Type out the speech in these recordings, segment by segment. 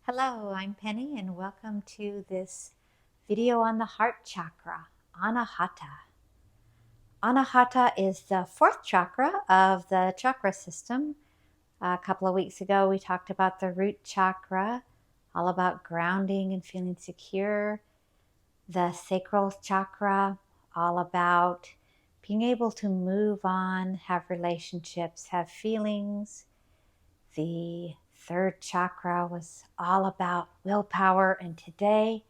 Hello, I'm Penny and welcome to this video on the heart chakra, Anahata. Anahata is the fourth chakra of the chakra system. A couple of weeks ago we talked about the root chakra, all about grounding and feeling secure. The sacral chakra, all about being able to move on, have relationships, have feelings. The third chakra was all about willpower, and today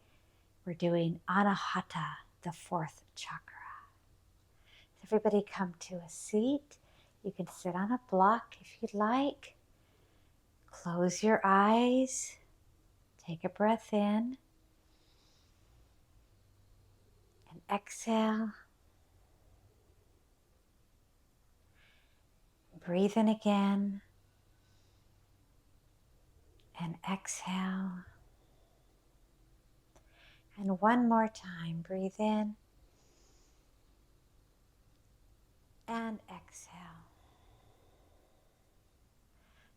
we're doing Anahata, the fourth chakra. Everybody come to a seat. You can sit on a block if you'd like. Close your eyes. Take a breath in. And exhale. Breathe in again. And exhale. And one more time. Breathe in. And exhale.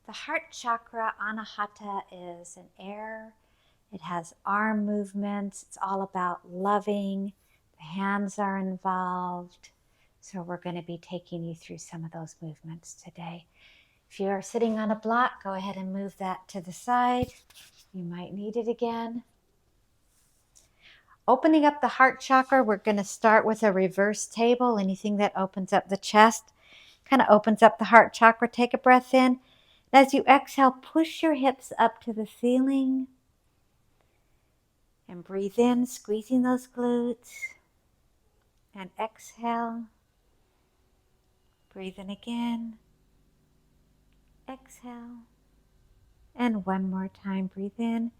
The heart chakra, Anahata, is an air. It has arm movements. It's all about loving. The hands are involved. So we're going to be taking you through some of those movements today. If you are sitting on a block, go ahead and move that to the side. You might need it again. Opening up the heart chakra, we're going to start with a reverse table. Anything that opens up the chest kind of opens up the heart chakra. Take a breath in. As you exhale, push your hips up to the ceiling. And breathe in, squeezing those glutes. And exhale. Breathe in again. Exhale. And one more time, breathe in.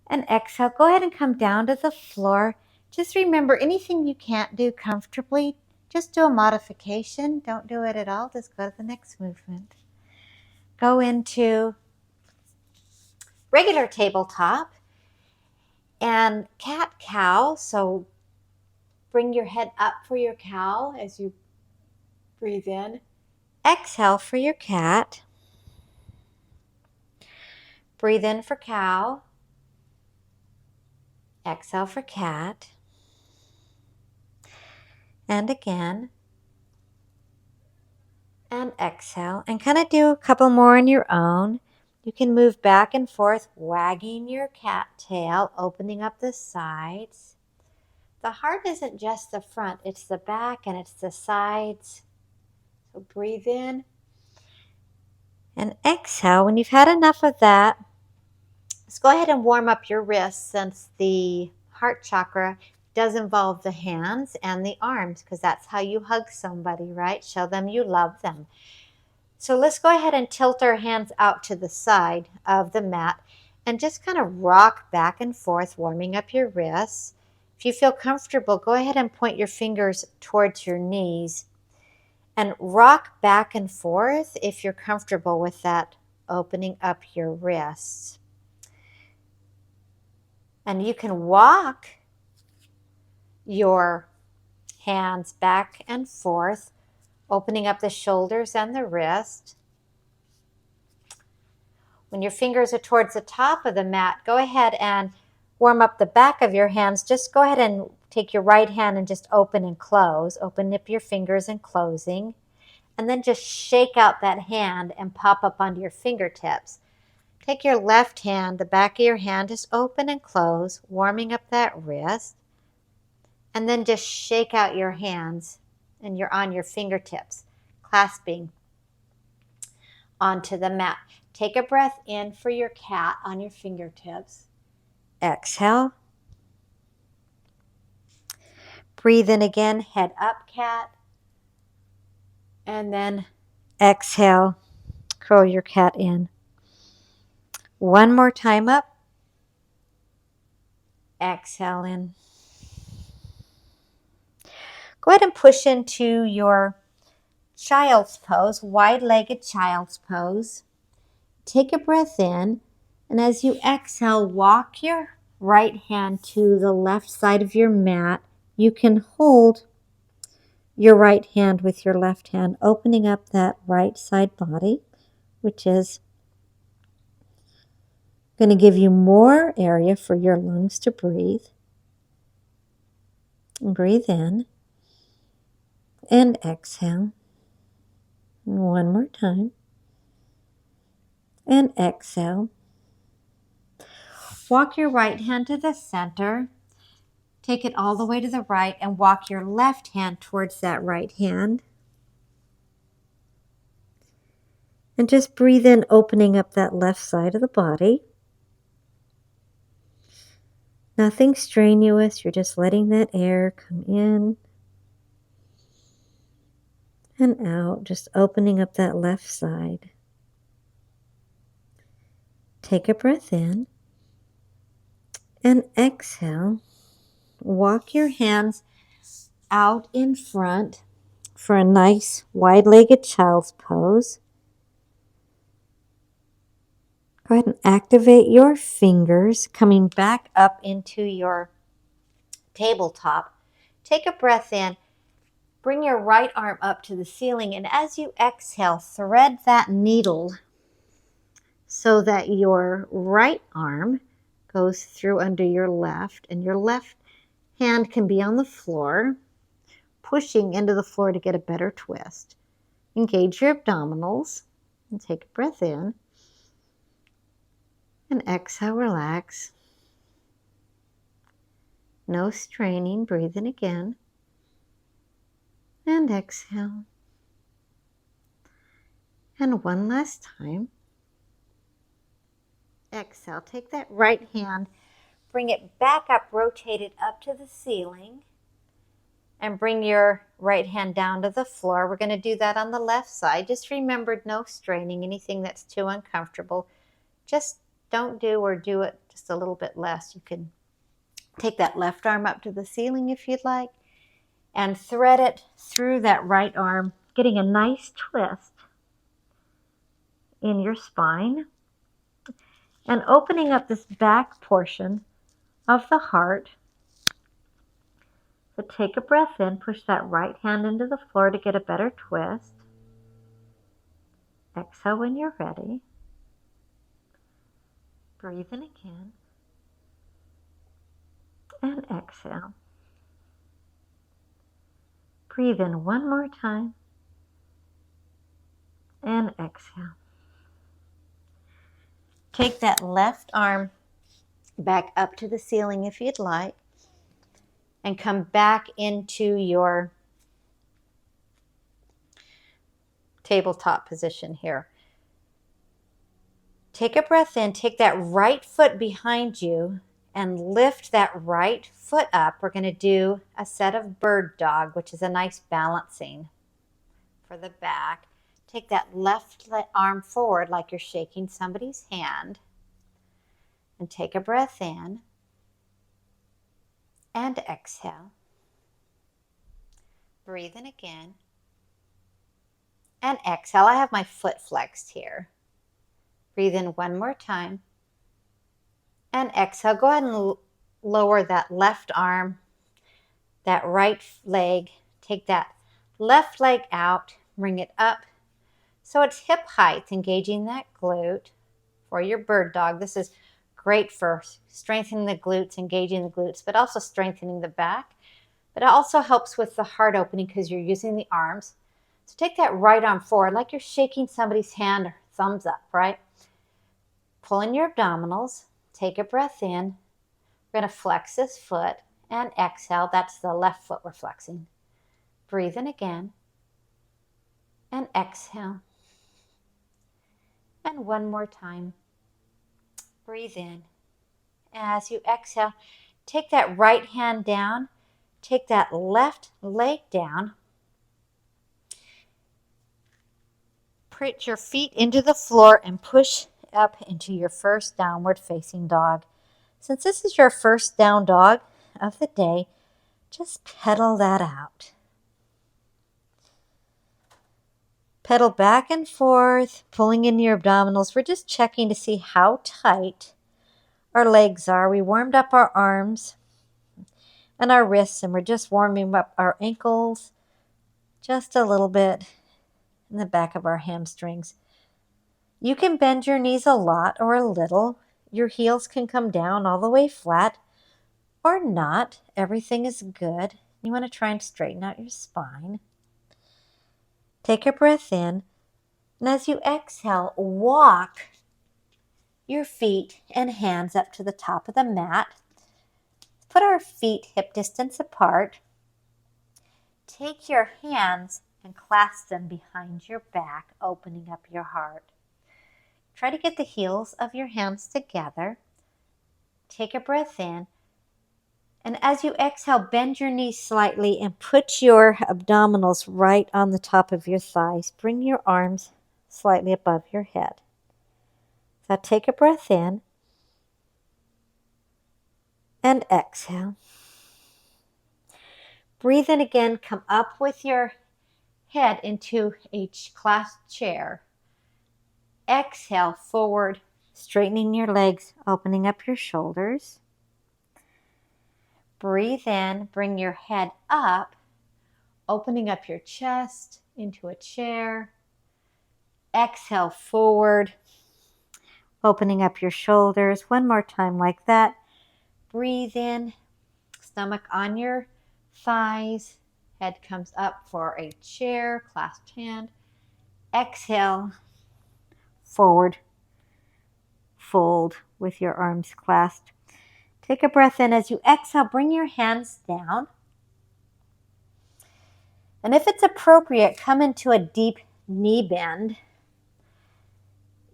And exhale. Go ahead and come down to the floor. Just remember, anything you can't do comfortably, just do a modification. Don't do it at all. Just go to the next movement. Go into regular tabletop and cat-cow. So bring your head up for your cow as you breathe in. Exhale for your cat. Breathe in for cow. Exhale for cat. And again. And exhale. And kind of do a couple more on your own. You can move back and forth, wagging your cat tail, opening up the sides. The heart isn't just the front, it's the back and it's the sides. So breathe in and exhale. When you've had enough of that, let's go ahead and warm up your wrists, since the heart chakra does involve the hands and the arms, because that's how you hug somebody, right? Show them you love them. So let's go ahead and tilt our hands out to the side of the mat and just kind of rock back and forth, warming up your wrists. If you feel comfortable, go ahead and point your fingers towards your knees and rock back and forth if you're comfortable with that, opening up your wrists. And you can walk your hands back and forth, opening up the shoulders and the wrist. When your fingers are towards the top of the mat, go ahead and warm up the back of your hands. Just go ahead and take your right hand and just open and close. Open up your fingers and closing. And then just shake out that hand and pop up onto your fingertips. Take your left hand, the back of your hand, just open and close, warming up that wrist. And then just shake out your hands and you're on your fingertips, clasping onto the mat. Take a breath in for your cat on your fingertips. Exhale. Breathe in again, head up, cat. And then exhale, curl your cat in. One more time up. Exhale in. Go ahead and push into your child's pose, wide-legged child's pose. Take a breath in, and as you exhale, walk your right hand to the left side of your mat. You can hold your right hand with your left hand, opening up that right side body, which is Going to give you more area for your lungs to breathe. And breathe in and exhale. One more time. And exhale. Walk your right hand to the center. Take it all the way to the right and walk your left hand towards that right hand. And just breathe in, opening up that left side of the body. Nothing strenuous. You're just letting that air come in and out, just opening up that left side. Take a breath in and exhale. Walk your hands out in front for a nice wide-legged child's pose. Go ahead and activate your fingers, coming back up into your tabletop. Take a breath in. Bring your right arm up to the ceiling, and as you exhale, thread that needle so that your right arm goes through under your left, and your left hand can be on the floor, pushing into the floor to get a better twist. Engage your abdominals and take a breath in. And exhale, relax. No straining, breathe in again. And exhale. And one last time. Exhale, take that right hand, bring it back up, rotate it up to the ceiling, and bring your right hand down to the floor. We're going to do that on the left side. Just remember, no straining, anything that's too uncomfortable. Just don't do, or do it just a little bit less. You can take that left arm up to the ceiling if you'd like, and thread it through that right arm, getting a nice twist in your spine and opening up this back portion of the heart. So take a breath in, push that right hand into the floor to get a better twist. Exhale when you're ready. Breathe in again. And exhale. Breathe in one more time. And exhale. Take that left arm back up to the ceiling if you'd like, and come back into your tabletop position here. Take a breath in, take that right foot behind you and lift that right foot up. We're going to do a set of bird dog, which is a nice balancing for the back. Take that left arm forward like you're shaking somebody's hand, and take a breath in and exhale. Breathe in again and exhale. I have my foot flexed here. Breathe in one more time and exhale. Go ahead and lower that left arm, that right leg. Take that left leg out, bring it up so it's hip height, engaging that glute for your bird dog. This is great for strengthening the glutes, engaging the glutes, but also strengthening the back. But it also helps with the heart opening because you're using the arms. So take that right arm forward like you're shaking somebody's hand or thumbs up, right? Pull in your abdominals. Take a breath in. We're going to flex this foot and exhale. That's the left foot we're flexing. Breathe in again and exhale. And one more time. Breathe in. As you exhale, take that right hand down. Take that left leg down. Put your feet into the floor and push up into your first downward facing dog. Since this is your first down dog of the day, just pedal that out. Pedal back and forth, pulling in your abdominals. We're just checking to see how tight our legs are. We warmed up our arms and our wrists, and we're just warming up our ankles just a little bit in the back of our hamstrings. You can bend your knees a lot or a little. Your heels can come down all the way flat or not. Everything is good. You want to try and straighten out your spine. Take a breath in, and as you exhale, walk your feet and hands up to the top of the mat. Put our feet hip distance apart. Take your hands and clasp them behind your back, opening up your heart. Try to get the heels of your hands together. Take a breath in. And as you exhale, bend your knees slightly and put your abdominals right on the top of your thighs. Bring your arms slightly above your head. Now take a breath in and exhale. Breathe in again. Come up with your head into a clasped chair. Exhale, forward, straightening your legs, opening up your shoulders. Breathe in, bring your head up, opening up your chest into a chair. Exhale, forward, opening up your shoulders. One more time like that. Breathe in, stomach on your thighs. Head comes up for a chair, clasped hand. Exhale, forward, fold with your arms clasped. Take a breath in. As you exhale, bring your hands down. And if it's appropriate, come into a deep knee bend.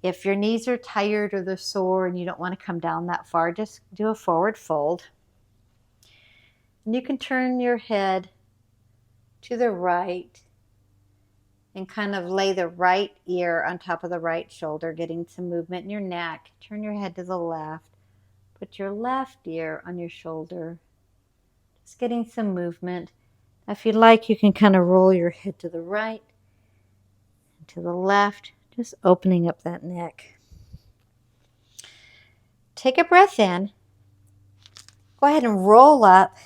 If your knees are tired or they're sore and you don't want to come down that far, just do a forward fold. And you can turn your head to the right and kind of lay the right ear on top of the right shoulder, getting some movement in your neck. Turn your head to the left. Put your left ear on your shoulder. Just getting some movement. If you'd like, you can kind of roll your head to the right and to the left, just opening up that neck. Take a breath in. Go ahead and roll up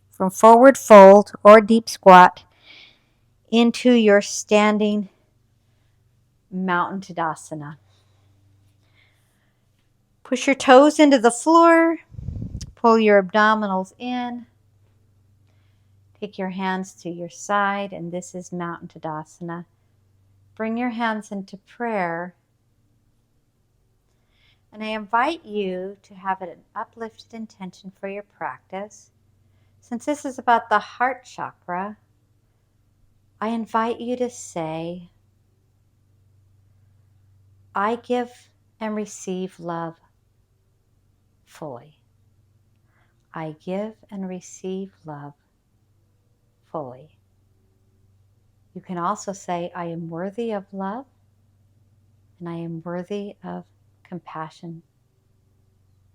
from forward fold or deep squat into your standing mountain Tadasana. Push your toes into the floor. Pull your abdominals in. Take your hands to your side, and this is mountain Tadasana. Bring your hands into prayer. And I invite you to have an uplifted intention for your practice. Since this is about the heart chakra, I invite you to say, I give and receive love fully. I give and receive love fully. You can also say, I am worthy of love and I am worthy of compassion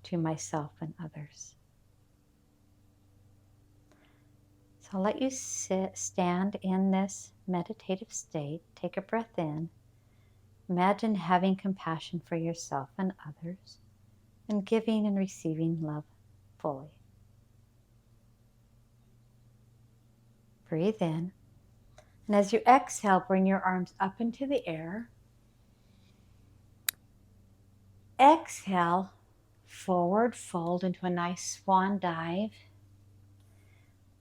to myself and others. So I'll let you stand in this meditative state. Take a breath in. Imagine having compassion for yourself and others and giving and receiving love fully. Breathe in. And as you exhale, bring your arms up into the air. Exhale, forward fold into a nice swan dive.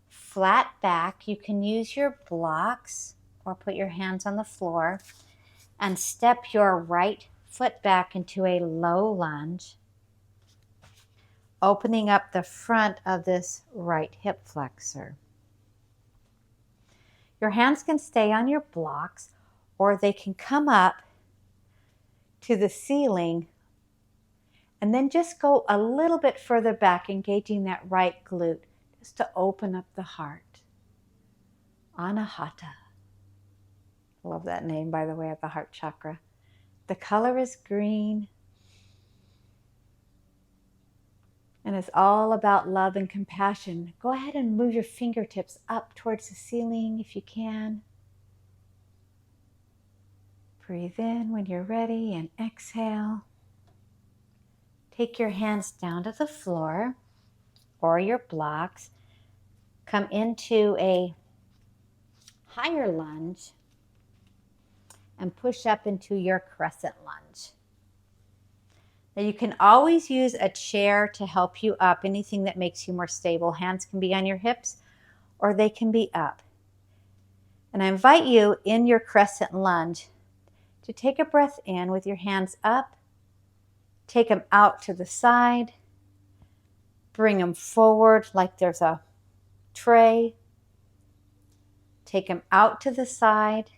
Flat back. You can use your blocks or put your hands on the floor and step your right foot back into a low lunge, opening up the front of this right hip flexor. Your hands can stay on your blocks or they can come up to the ceiling and then just go a little bit further back, engaging that right glute just to open up the heart. Anahata. Love that name, by the way, of the heart chakra. The color is green. And it's all about love and compassion. Go ahead and move your fingertips up towards the ceiling if you can. Breathe in when you're ready and exhale. Take your hands down to the floor or your blocks. Come into a higher lunge and push up into your crescent lunge. Now you can always use a chair to help you up, anything that makes you more stable. Hands can be on your hips or they can be up. And I invite you in your crescent lunge to take a breath in with your hands up, take them out to the side, bring them forward like there's a tray, take them out to the side,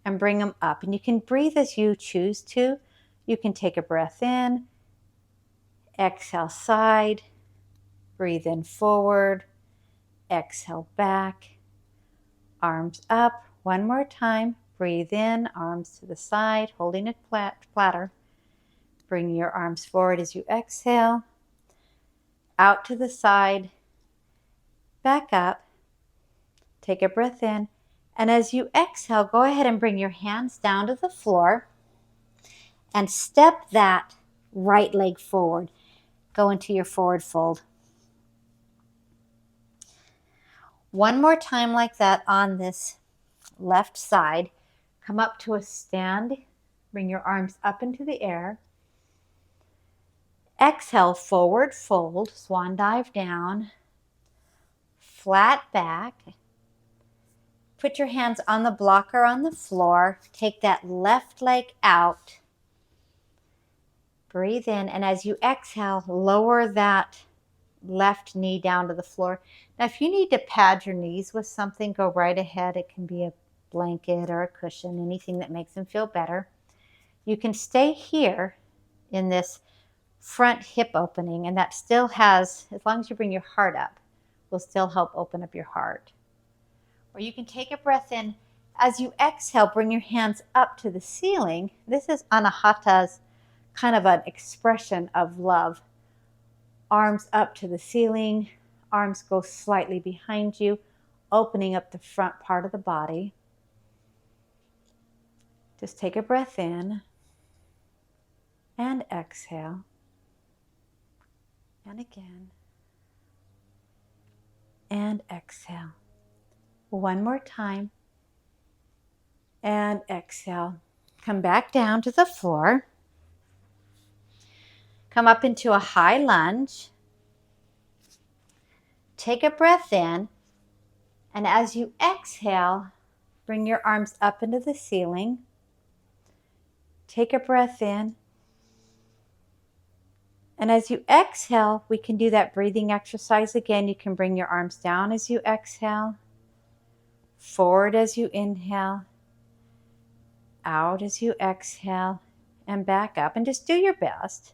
and bring them up. And you can breathe as you choose to. You can take a breath in, exhale side, breathe in forward, exhale back, arms up. One more time, breathe in, arms to the side, holding it flatter. Bring your arms forward as you exhale, out to the side, back up, take a breath in, and as you exhale, go ahead and bring your hands down to the floor and step that right leg forward. Go into your forward fold. One more time like that on this left side. Come up to a stand. Bring your arms up into the air. Exhale, forward fold, swan dive down, flat back. Put your hands on the blocker on the floor. Take that left leg out. Breathe in, and as you exhale, lower that left knee down to the floor. Now, if you need to pad your knees with something, go right ahead. It can be a blanket or a cushion, anything that makes them feel better. You can stay here in this front hip opening, and that still has, as long as you bring your heart up, will still help open up your heart. Or you can take a breath in. As you exhale, bring your hands up to the ceiling. This is Anahata's kind of an expression of love. Arms up to the ceiling, arms go slightly behind you, opening up the front part of the body. Just take a breath in and exhale. And again. And exhale. One more time. And exhale. Come back down to the floor. Come up into a high lunge. Take a breath in. And as you exhale, bring your arms up into the ceiling. Take a breath in. And as you exhale, we can do that breathing exercise again. You can bring your arms down as you exhale, forward as you inhale, out as you exhale, and back up. And just do your best.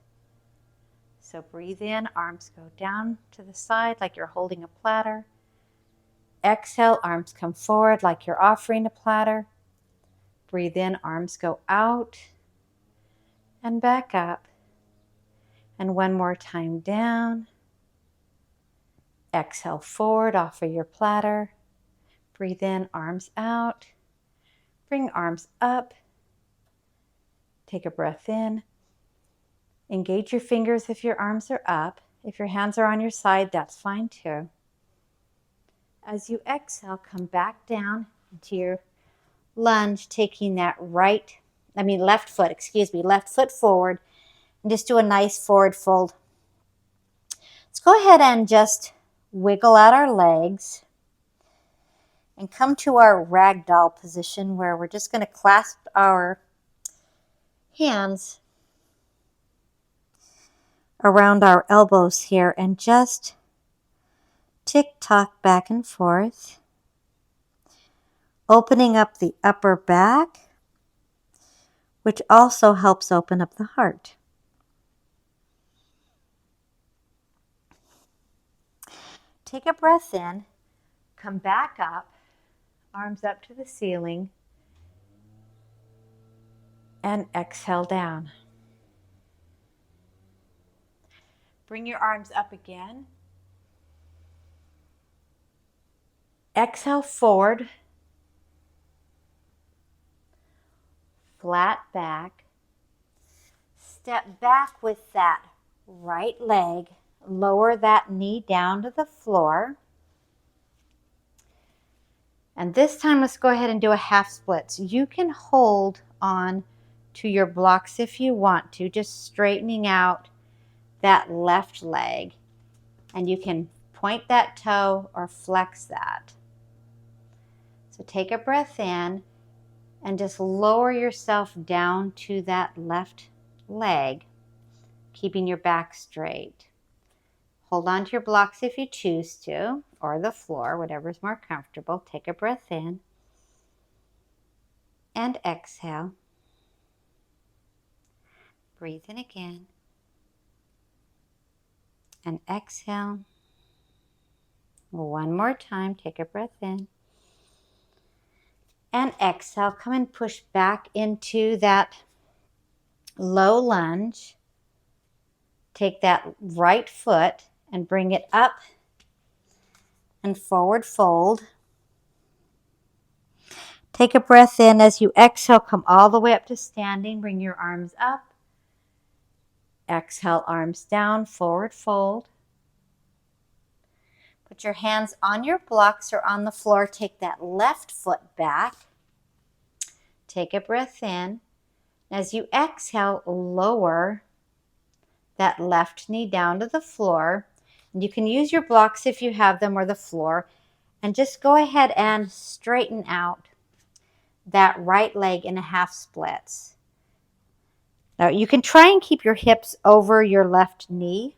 So breathe in, arms go down to the side like you're holding a platter. Exhale, arms come forward like you're offering a platter. Breathe in, arms go out and back up. And one more time down. Exhale forward, offer your platter. Breathe in, arms out. Bring arms up. Take a breath in. Engage your fingers if your arms are up. If your hands are on your side, that's fine too. As you exhale, come back down into your lunge, taking that left foot forward, and just do a nice forward fold. Let's go ahead and just wiggle out our legs and come to our ragdoll position where we're just going to clasp our hands around our elbows here and just tick-tock back and forth, opening up the upper back, which also helps open up the heart. Take a breath in, come back up, arms up to the ceiling, and exhale down. Bring your arms up again. Exhale forward, flat back. Step back with that right leg. Lower that knee down to the floor. And this time, let's go ahead and do a half split. So you can hold on to your blocks if you want to, just straightening out that left leg. And you can point that toe or flex that. So take a breath in and just lower yourself down to that left leg, keeping your back straight. Hold on to your blocks if you choose to, or the floor, whatever's more comfortable. Take a breath in and exhale. Breathe in again and exhale. One more time, take a breath in and exhale. Come and push back into that low lunge. Take that right foot and bring it up and forward fold. Take a breath in. As you exhale, come all the way up to standing. Bring your arms up. Exhale, arms down, forward fold. Put your hands on your blocks or on the floor. Take that left foot back. Take a breath in. As you exhale, lower that left knee down to the floor. And you can use your blocks if you have them or the floor. And just go ahead and straighten out that right leg in a half splits. Now you can try and keep your hips over your left knee.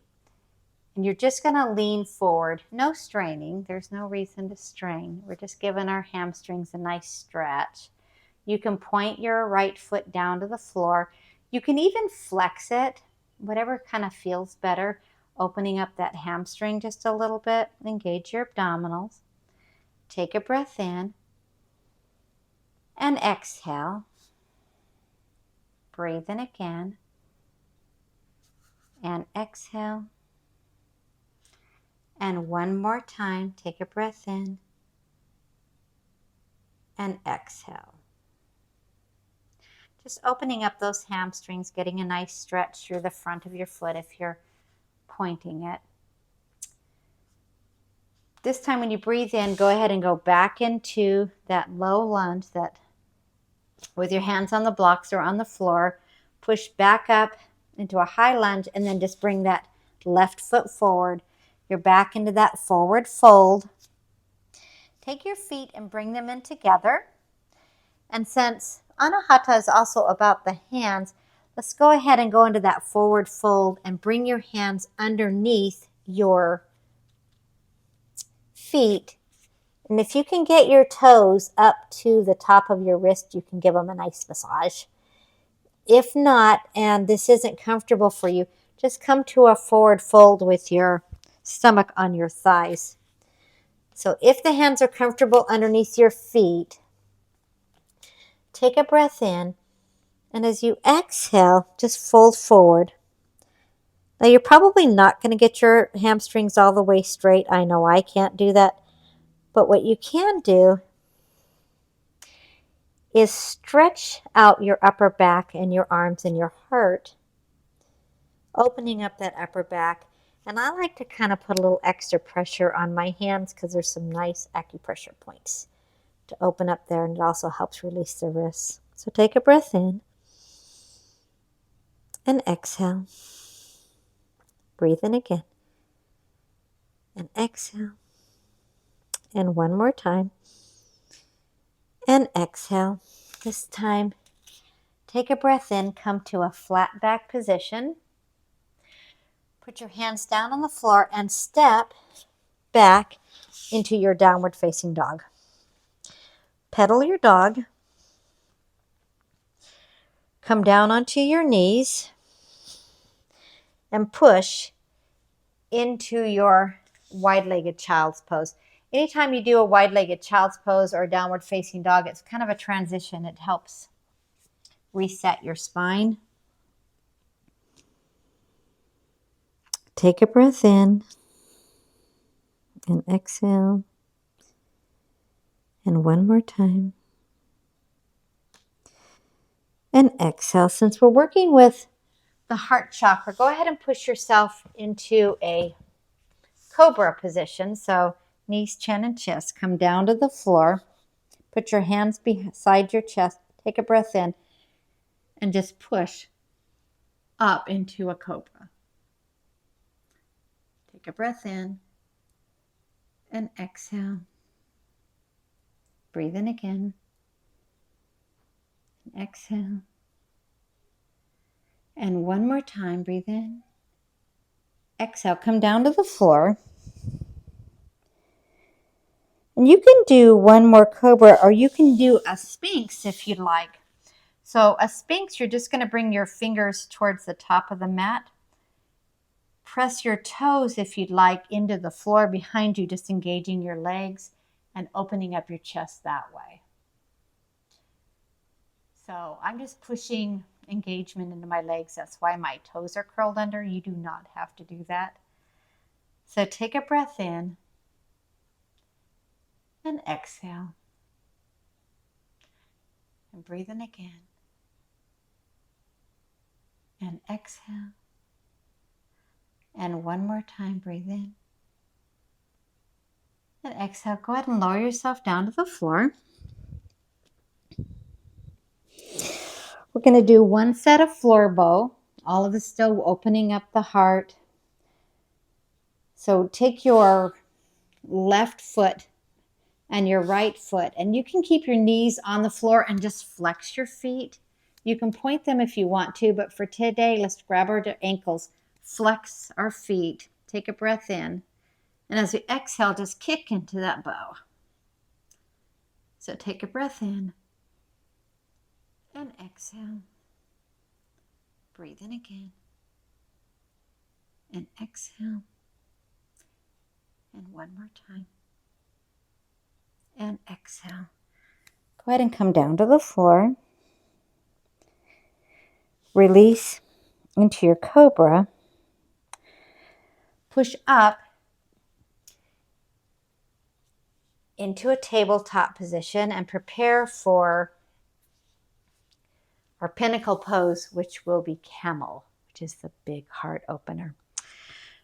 And you're just going to lean forward. No straining. There's no reason to strain. We're just giving our hamstrings a nice stretch. You can point your right foot down to the floor. You can even flex it, whatever kind of feels better. Opening up that hamstring just a little bit. Engage your abdominals. Take a breath in and exhale. Breathe in again and exhale. And one more time, take a breath in and exhale. Just opening up those hamstrings, getting a nice stretch through the front of your foot if you're pointing it. This time when you breathe in, go ahead and go back into that low lunge that with your hands on the blocks or on the floor. Push back up into a high lunge and then just bring that left foot forward. You're back into that forward fold. Take your feet and bring them in together. And since Anahata is also about the hands, let's go ahead and go into that forward fold and bring your hands underneath your feet. And if you can get your toes up to the top of your wrist, you can give them a nice massage. If not, and this isn't comfortable for you, just come to a forward fold with your stomach on your thighs. So if the hands are comfortable underneath your feet, take a breath in, and as you exhale, just fold forward. Now you're probably not going to get your hamstrings all the way straight. I know I can't do that. But what you can do is stretch out your upper back and your arms and your heart, opening up that upper back. And I like to kind of put a little extra pressure on my hands because there's some nice acupressure points to open up there, and it also helps release the wrists. So take a breath in and exhale. Breathe in again and exhale. And one more time and exhale. This time, take a breath in, come to a flat back position. Put your hands down on the floor and step back into your downward facing dog. Pedal your dog. Come down onto your knees and push into your wide-legged child's pose. Anytime you do a wide-legged child's pose or a downward facing dog, it's kind of a transition. It helps reset your spine. Take a breath in and exhale. And one more time. And exhale. Since we're working with the heart chakra, go ahead and push yourself into a cobra position. So knees, chin, and chest. Come down to the floor. Put your hands beside your chest. Take a breath in. and just push up into a cobra. Take a breath in and exhale. Breathe in again. And exhale. And one more time, breathe in. Exhale, come down to the floor. And you can do one more cobra, or you can do a sphinx if you'd like. So a sphinx, you're just going to bring your fingers towards the top of the mat. Press your toes, if you'd like, into the floor behind you, just engaging your legs and opening up your chest that way. So I'm just pushing engagement into my legs. That's why my toes are curled under. You do not have to do that. So take a breath in and exhale. And breathe in again. And exhale. And one more time, breathe in. And exhale. Go ahead and lower yourself down to the floor. We're going to do one set of floor bow. All of this still opening up the heart. So take your left foot and your right foot, and you can keep your knees on the floor and just flex your feet. You can point them if you want to, but for today, let's grab our ankles, flex our feet, take a breath in, and as we exhale, just kick into that bow. So take a breath in and exhale. Breathe in again and exhale. And one more time. And exhale. Go ahead and come down to the floor. Release into your cobra. Push up into a tabletop position and prepare for our pinnacle pose, which will be camel, which is the big heart opener.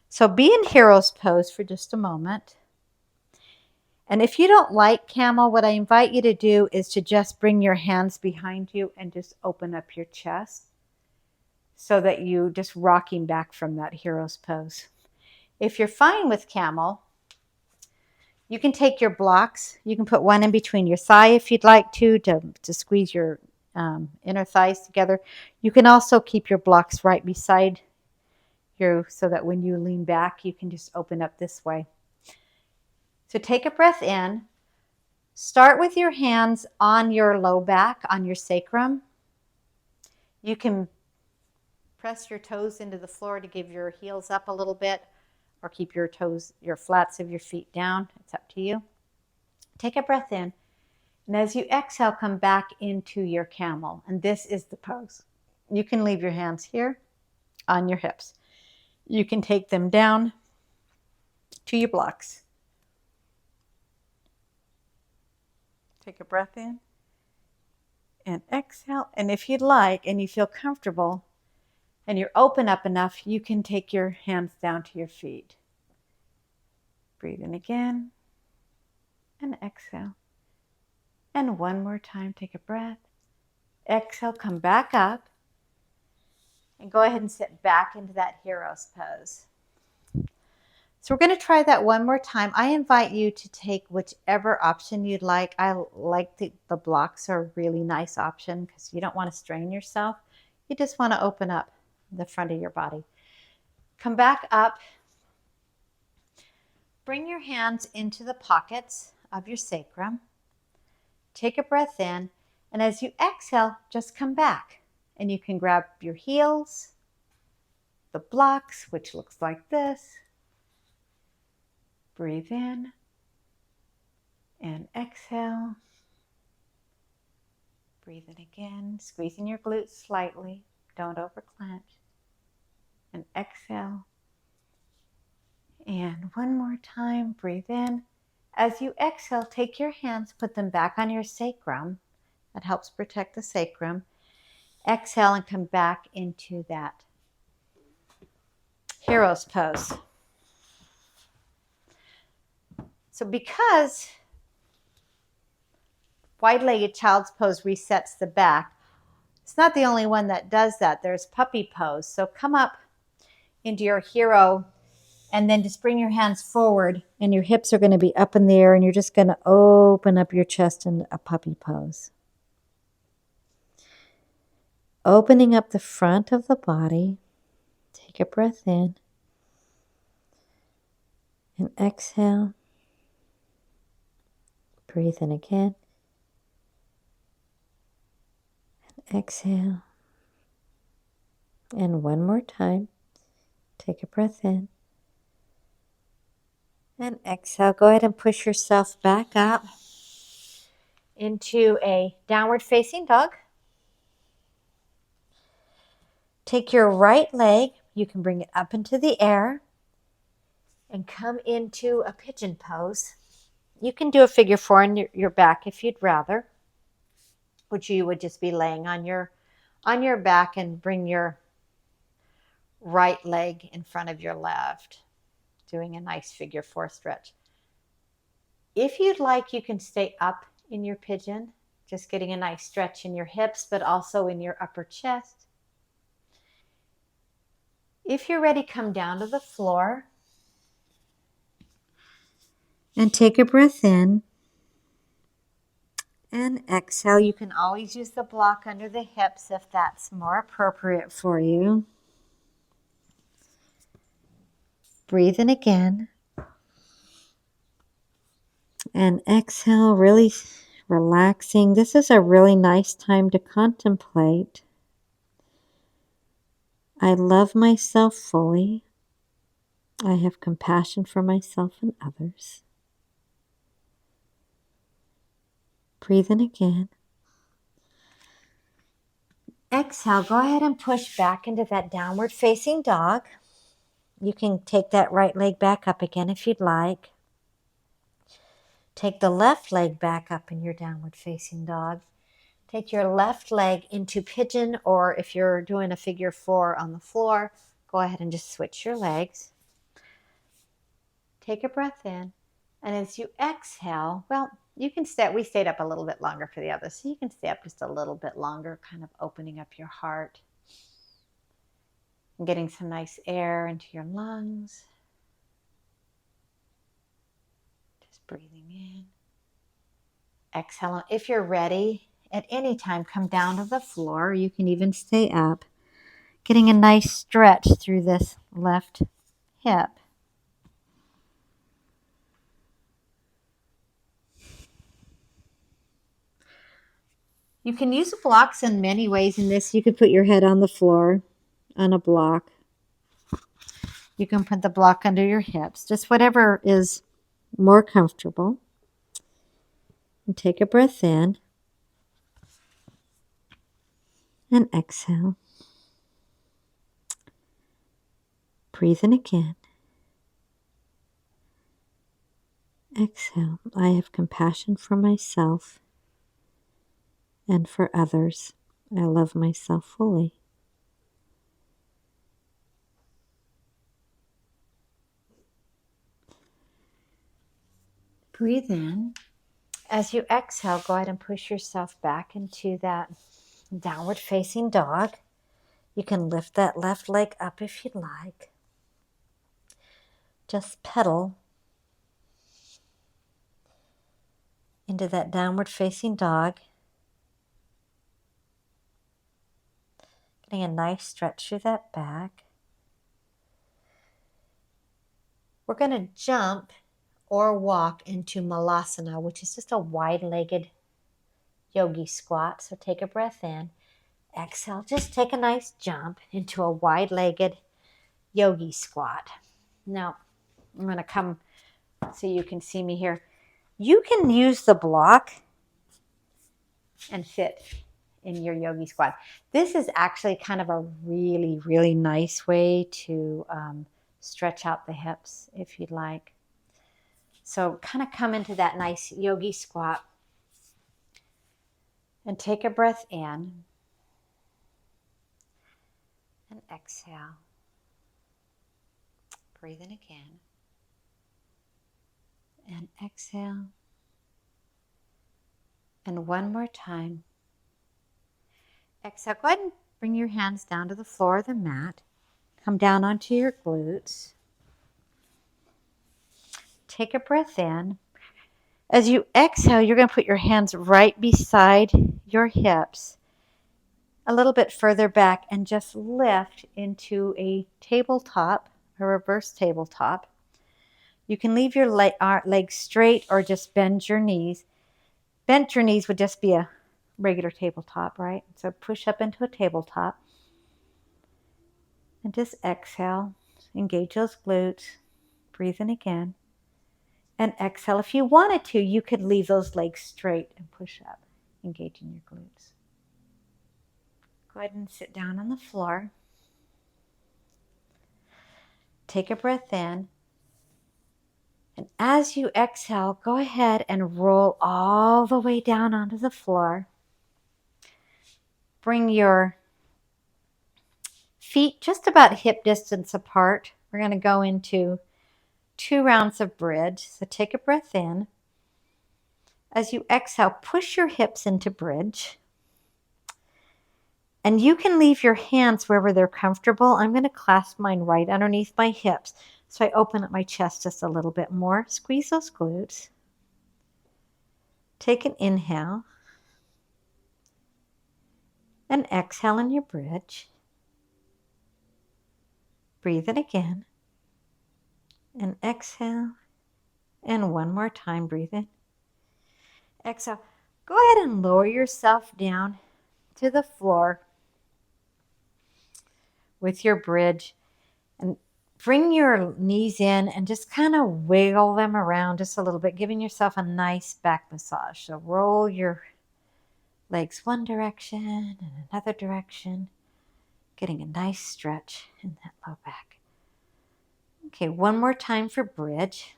So be in hero's pose for just a moment. And if you don't like camel, what I invite you to do is to just bring your hands behind you and just open up your chest so that you just rocking back from that hero's pose. If you're fine with camel, you can take your blocks. You can put one in between your thigh if you'd like to squeeze your inner thighs together. You can also keep your blocks right beside you so that when you lean back, you can just open up this way. So take a breath in. Start with your hands on your low back, on your sacrum. You can press your toes into the floor to give your heels up a little bit, or keep your toes, your flats of your feet down. It's up to you. Take a breath in. And as you exhale, come back into your camel. And this is the pose. You can leave your hands here on your hips. You can take them down to your blocks. Take a breath in and exhale. And if you'd like and you feel comfortable and you're open up enough, you can take your hands down to your feet. Breathe in again and exhale. And one more time, take a breath. Exhale, come back up. And go ahead and sit back into that hero's pose. So we're going to try that one more time. I invite you to take whichever option you'd like. I like the blocks are a really nice option because you don't want to strain yourself. You just want to open up the front of your body. Come back up. Bring your hands into the pockets of your sacrum. Take a breath in. And as you exhale, just come back. And you can grab your heels, the blocks, which looks like this. Breathe in and exhale. Breathe in again, squeezing your glutes slightly. Don't overclench. And exhale. And one more time, breathe in. As you exhale, take your hands, put them back on your sacrum. That helps protect the sacrum. Exhale and come back into that hero's pose. So because wide-legged child's pose resets the back, It's not the only one that does that. There's puppy pose. So come up into your hero and then just bring your hands forward and your hips are going to be up in the air and you're just going to open up your chest in a puppy pose. Opening up the front of the body. Take a breath in and exhale. Breathe in again. And exhale. And one more time. Take a breath in. And exhale. Go ahead and push yourself back up into a downward facing dog. Take your right leg. You can bring it up into the air and come into a pigeon pose. You can do a figure four on your back if you'd rather, which you would just be laying on your back and bring your right leg in front of your left, doing a nice figure four stretch. If you'd like, you can stay up in your pigeon, just getting a nice stretch in your hips, but also in your upper chest. If you're ready, come down to the floor and take a breath in and exhale. You can always use the block under the hips if that's more appropriate for you. Breathe in again. And exhale, really relaxing. This is a really nice time to contemplate. I love myself fully. I have compassion for myself and others. Breathe in again. Exhale, go ahead and push back into that downward facing dog. You can take that right leg back up again if you'd like. Take the left leg back up in your downward facing dog. Take your left leg into pigeon, or if you're doing a figure four on the floor, go ahead and just switch your legs. Take a breath in. And as you exhale, well, you can stay, we stayed up a little bit longer for the others, so you can stay up just a little bit longer, kind of opening up your heart and getting some nice air into your lungs. Just breathing in. Exhale. If you're ready, at any time, come down to the floor. You can even stay up, getting a nice stretch through this left hip. You can use blocks in many ways in this. You could put your head on the floor on a block. You can put the block under your hips, just whatever is more comfortable. And take a breath in and exhale. Breathe in again. Exhale. I have compassion for myself and for others. I love myself fully. Breathe in. As you exhale, go ahead and push yourself back into that downward facing dog. You can lift that left leg up if you'd like. Just pedal into that downward facing dog. Getting a nice stretch through that back. We're going to jump or walk into Malasana, which is just a wide-legged yogi squat. So take a breath in. Exhale. Just take a nice jump into a wide-legged yogi squat. Now, I'm going to come so you can see me here. You can use the block and sit in your yogi squat. This is actually kind of a really, really nice way to stretch out the hips if you'd like. So kind of come into that nice yogi squat and take a breath in and exhale. Breathe in again and exhale. And one more time. Exhale, go ahead and bring your hands down to the floor of the mat. Come down onto your glutes. Take a breath in. As you exhale, you're going to put your hands right beside your hips, a little bit further back, and just lift into a tabletop, a reverse tabletop. You can leave your legs straight or just bend your knees. Bent your knees would just be a regular tabletop, right? So push up into a tabletop and just exhale. Engage those glutes. Breathe in again. And exhale. If you wanted to, you could leave those legs straight and push up, engaging your glutes. Go ahead and sit down on the floor. Take a breath in. And as you exhale, go ahead and roll all the way down onto the floor. Bring your feet just about hip distance apart. We're going to go into 2 rounds of bridge. So take a breath in. As you exhale, push your hips into bridge. And you can leave your hands wherever they're comfortable. I'm going to clasp mine right underneath my hips. So I open up my chest just a little bit more. Squeeze those glutes. Take an inhale. And exhale in your bridge. Breathe in again. And exhale. And one more time, breathe in. Exhale. Go ahead and lower yourself down to the floor with your bridge. And bring your knees in and just kind of wiggle them around just a little bit, giving yourself a nice back massage. So roll your legs one direction and another direction, getting a nice stretch in that low back. Okay, one more time for bridge.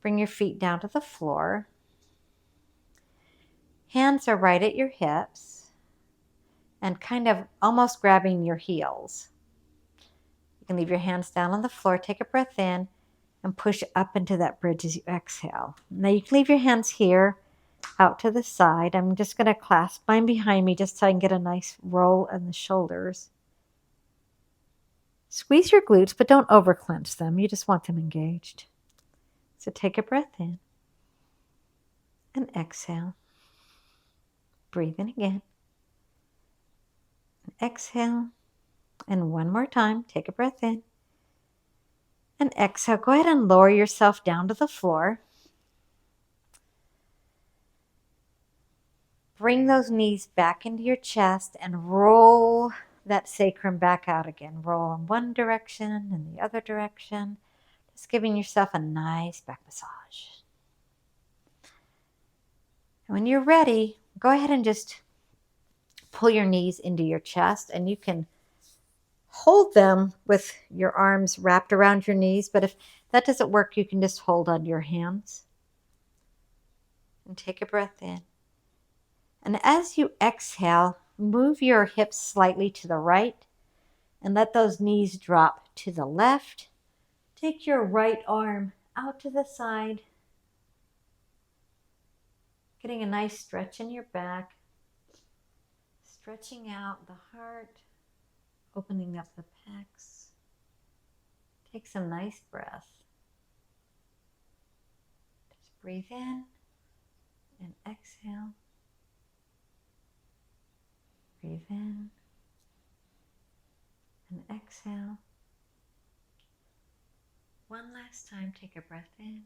Bring your feet down to the floor. Hands are right at your hips and kind of almost grabbing your heels. You can leave your hands down on the floor, take a breath in, and push up into that bridge as you exhale. Now you can leave your hands here out to the side. I'm just going to clasp mine behind me just so I can get a nice roll in the shoulders. Squeeze your glutes, but don't over clench them. You just want them engaged. So take a breath in and exhale. Breathe in again. And exhale. And one more time, take a breath in. And exhale. Go ahead and lower yourself down to the floor. Bring those knees back into your chest and roll that sacrum back out again. Roll in one direction and the other direction. Just giving yourself a nice back massage. And when you're ready, go ahead and just pull your knees into your chest, and you can hold them with your arms wrapped around your knees. But if that doesn't work, you can just hold on your hands. And take a breath in. And as you exhale, move your hips slightly to the right and let those knees drop to the left. Take your right arm out to the side, getting a nice stretch in your back, stretching out the heart, opening up the pecs. Take some nice breath. Just breathe in and exhale. Breathe in and exhale. One last time, take a breath in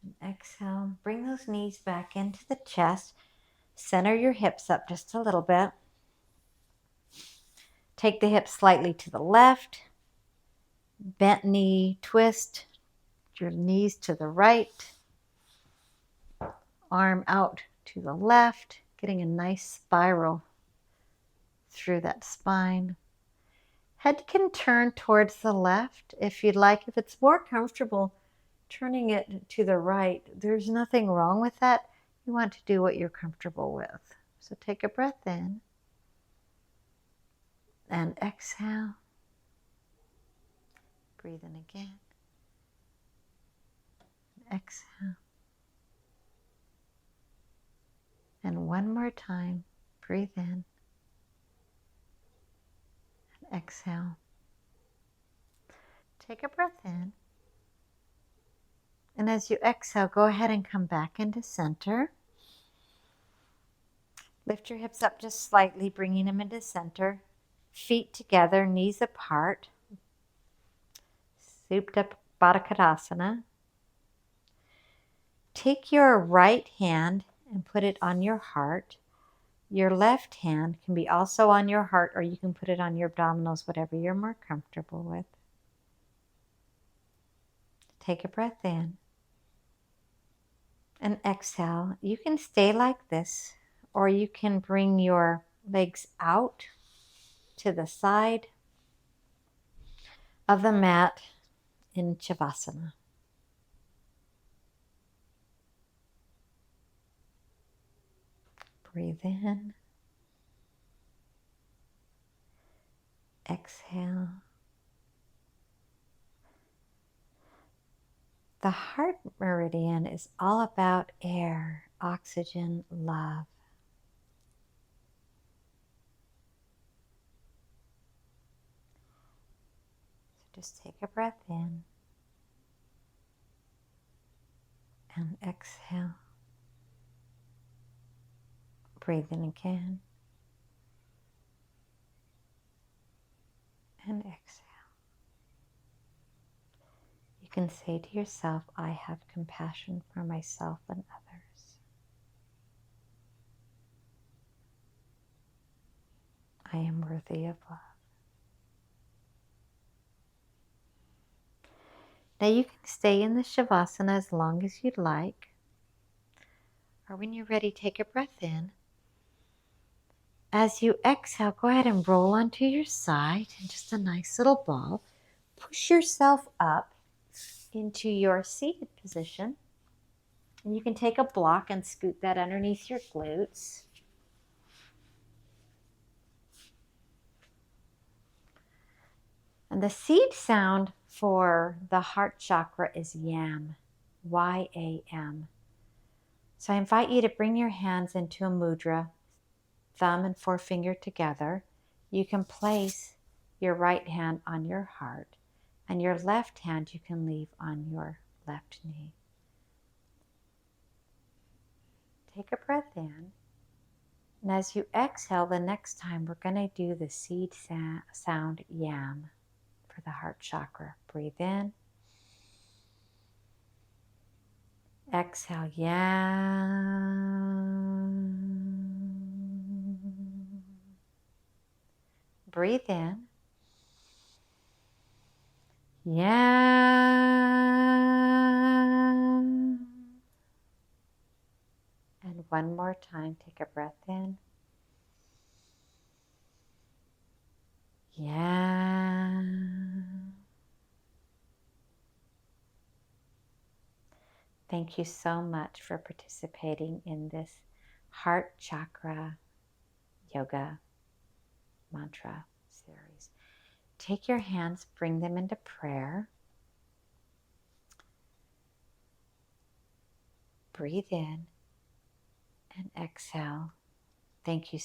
and exhale. Bring those knees back into the chest. Center your hips up just a little bit. Take the hips slightly to the left. Bent knee twist. Your knees to the right. Arm out to the left. Getting a nice spiral through that spine. Head can turn towards the left if you'd like. If it's more comfortable turning it to the right, there's nothing wrong with that. You want to do what you're comfortable with. So take a breath in and exhale. Breathe in again. Exhale. And one more time, breathe in and exhale. Take a breath in. And as you exhale, go ahead and come back into center. Lift your hips up just slightly, bringing them into center. Feet together, knees apart. Souped up Baddha Konasana. Take your right hand and put it on your heart. Your left hand can be also on your heart, or you can put it on your abdominals, whatever you're more comfortable with. Take a breath in and exhale. You can stay like this, or you can bring your legs out to the side of the mat in Shavasana. Breathe in. Exhale. The heart meridian is all about air, oxygen, love. So just take a breath in and exhale. Breathe in again and exhale. You can say to yourself, I have compassion for myself and others. I am worthy of love. Now you can stay in the Shavasana as long as you'd like. Or when you're ready, take a breath in. As you exhale, go ahead and roll onto your side in just a nice little ball. Push yourself up into your seated position. And you can take a block and scoot that underneath your glutes. And the seed sound for the heart chakra is yam, Y-A-M. So I invite you to bring your hands into a mudra, thumb and forefinger together. You can place your right hand on your heart, and your left hand you can leave on your left knee. Take a breath in. And as you exhale, the next time we're going to do the seed sound yam for the heart chakra. Breathe in. Exhale, yam. Breathe in. Yam. And one more time, take a breath in. Yam. Thank you so much for participating in this heart chakra yoga mantra series. Take your hands, bring them into prayer. Breathe in and exhale. Thank you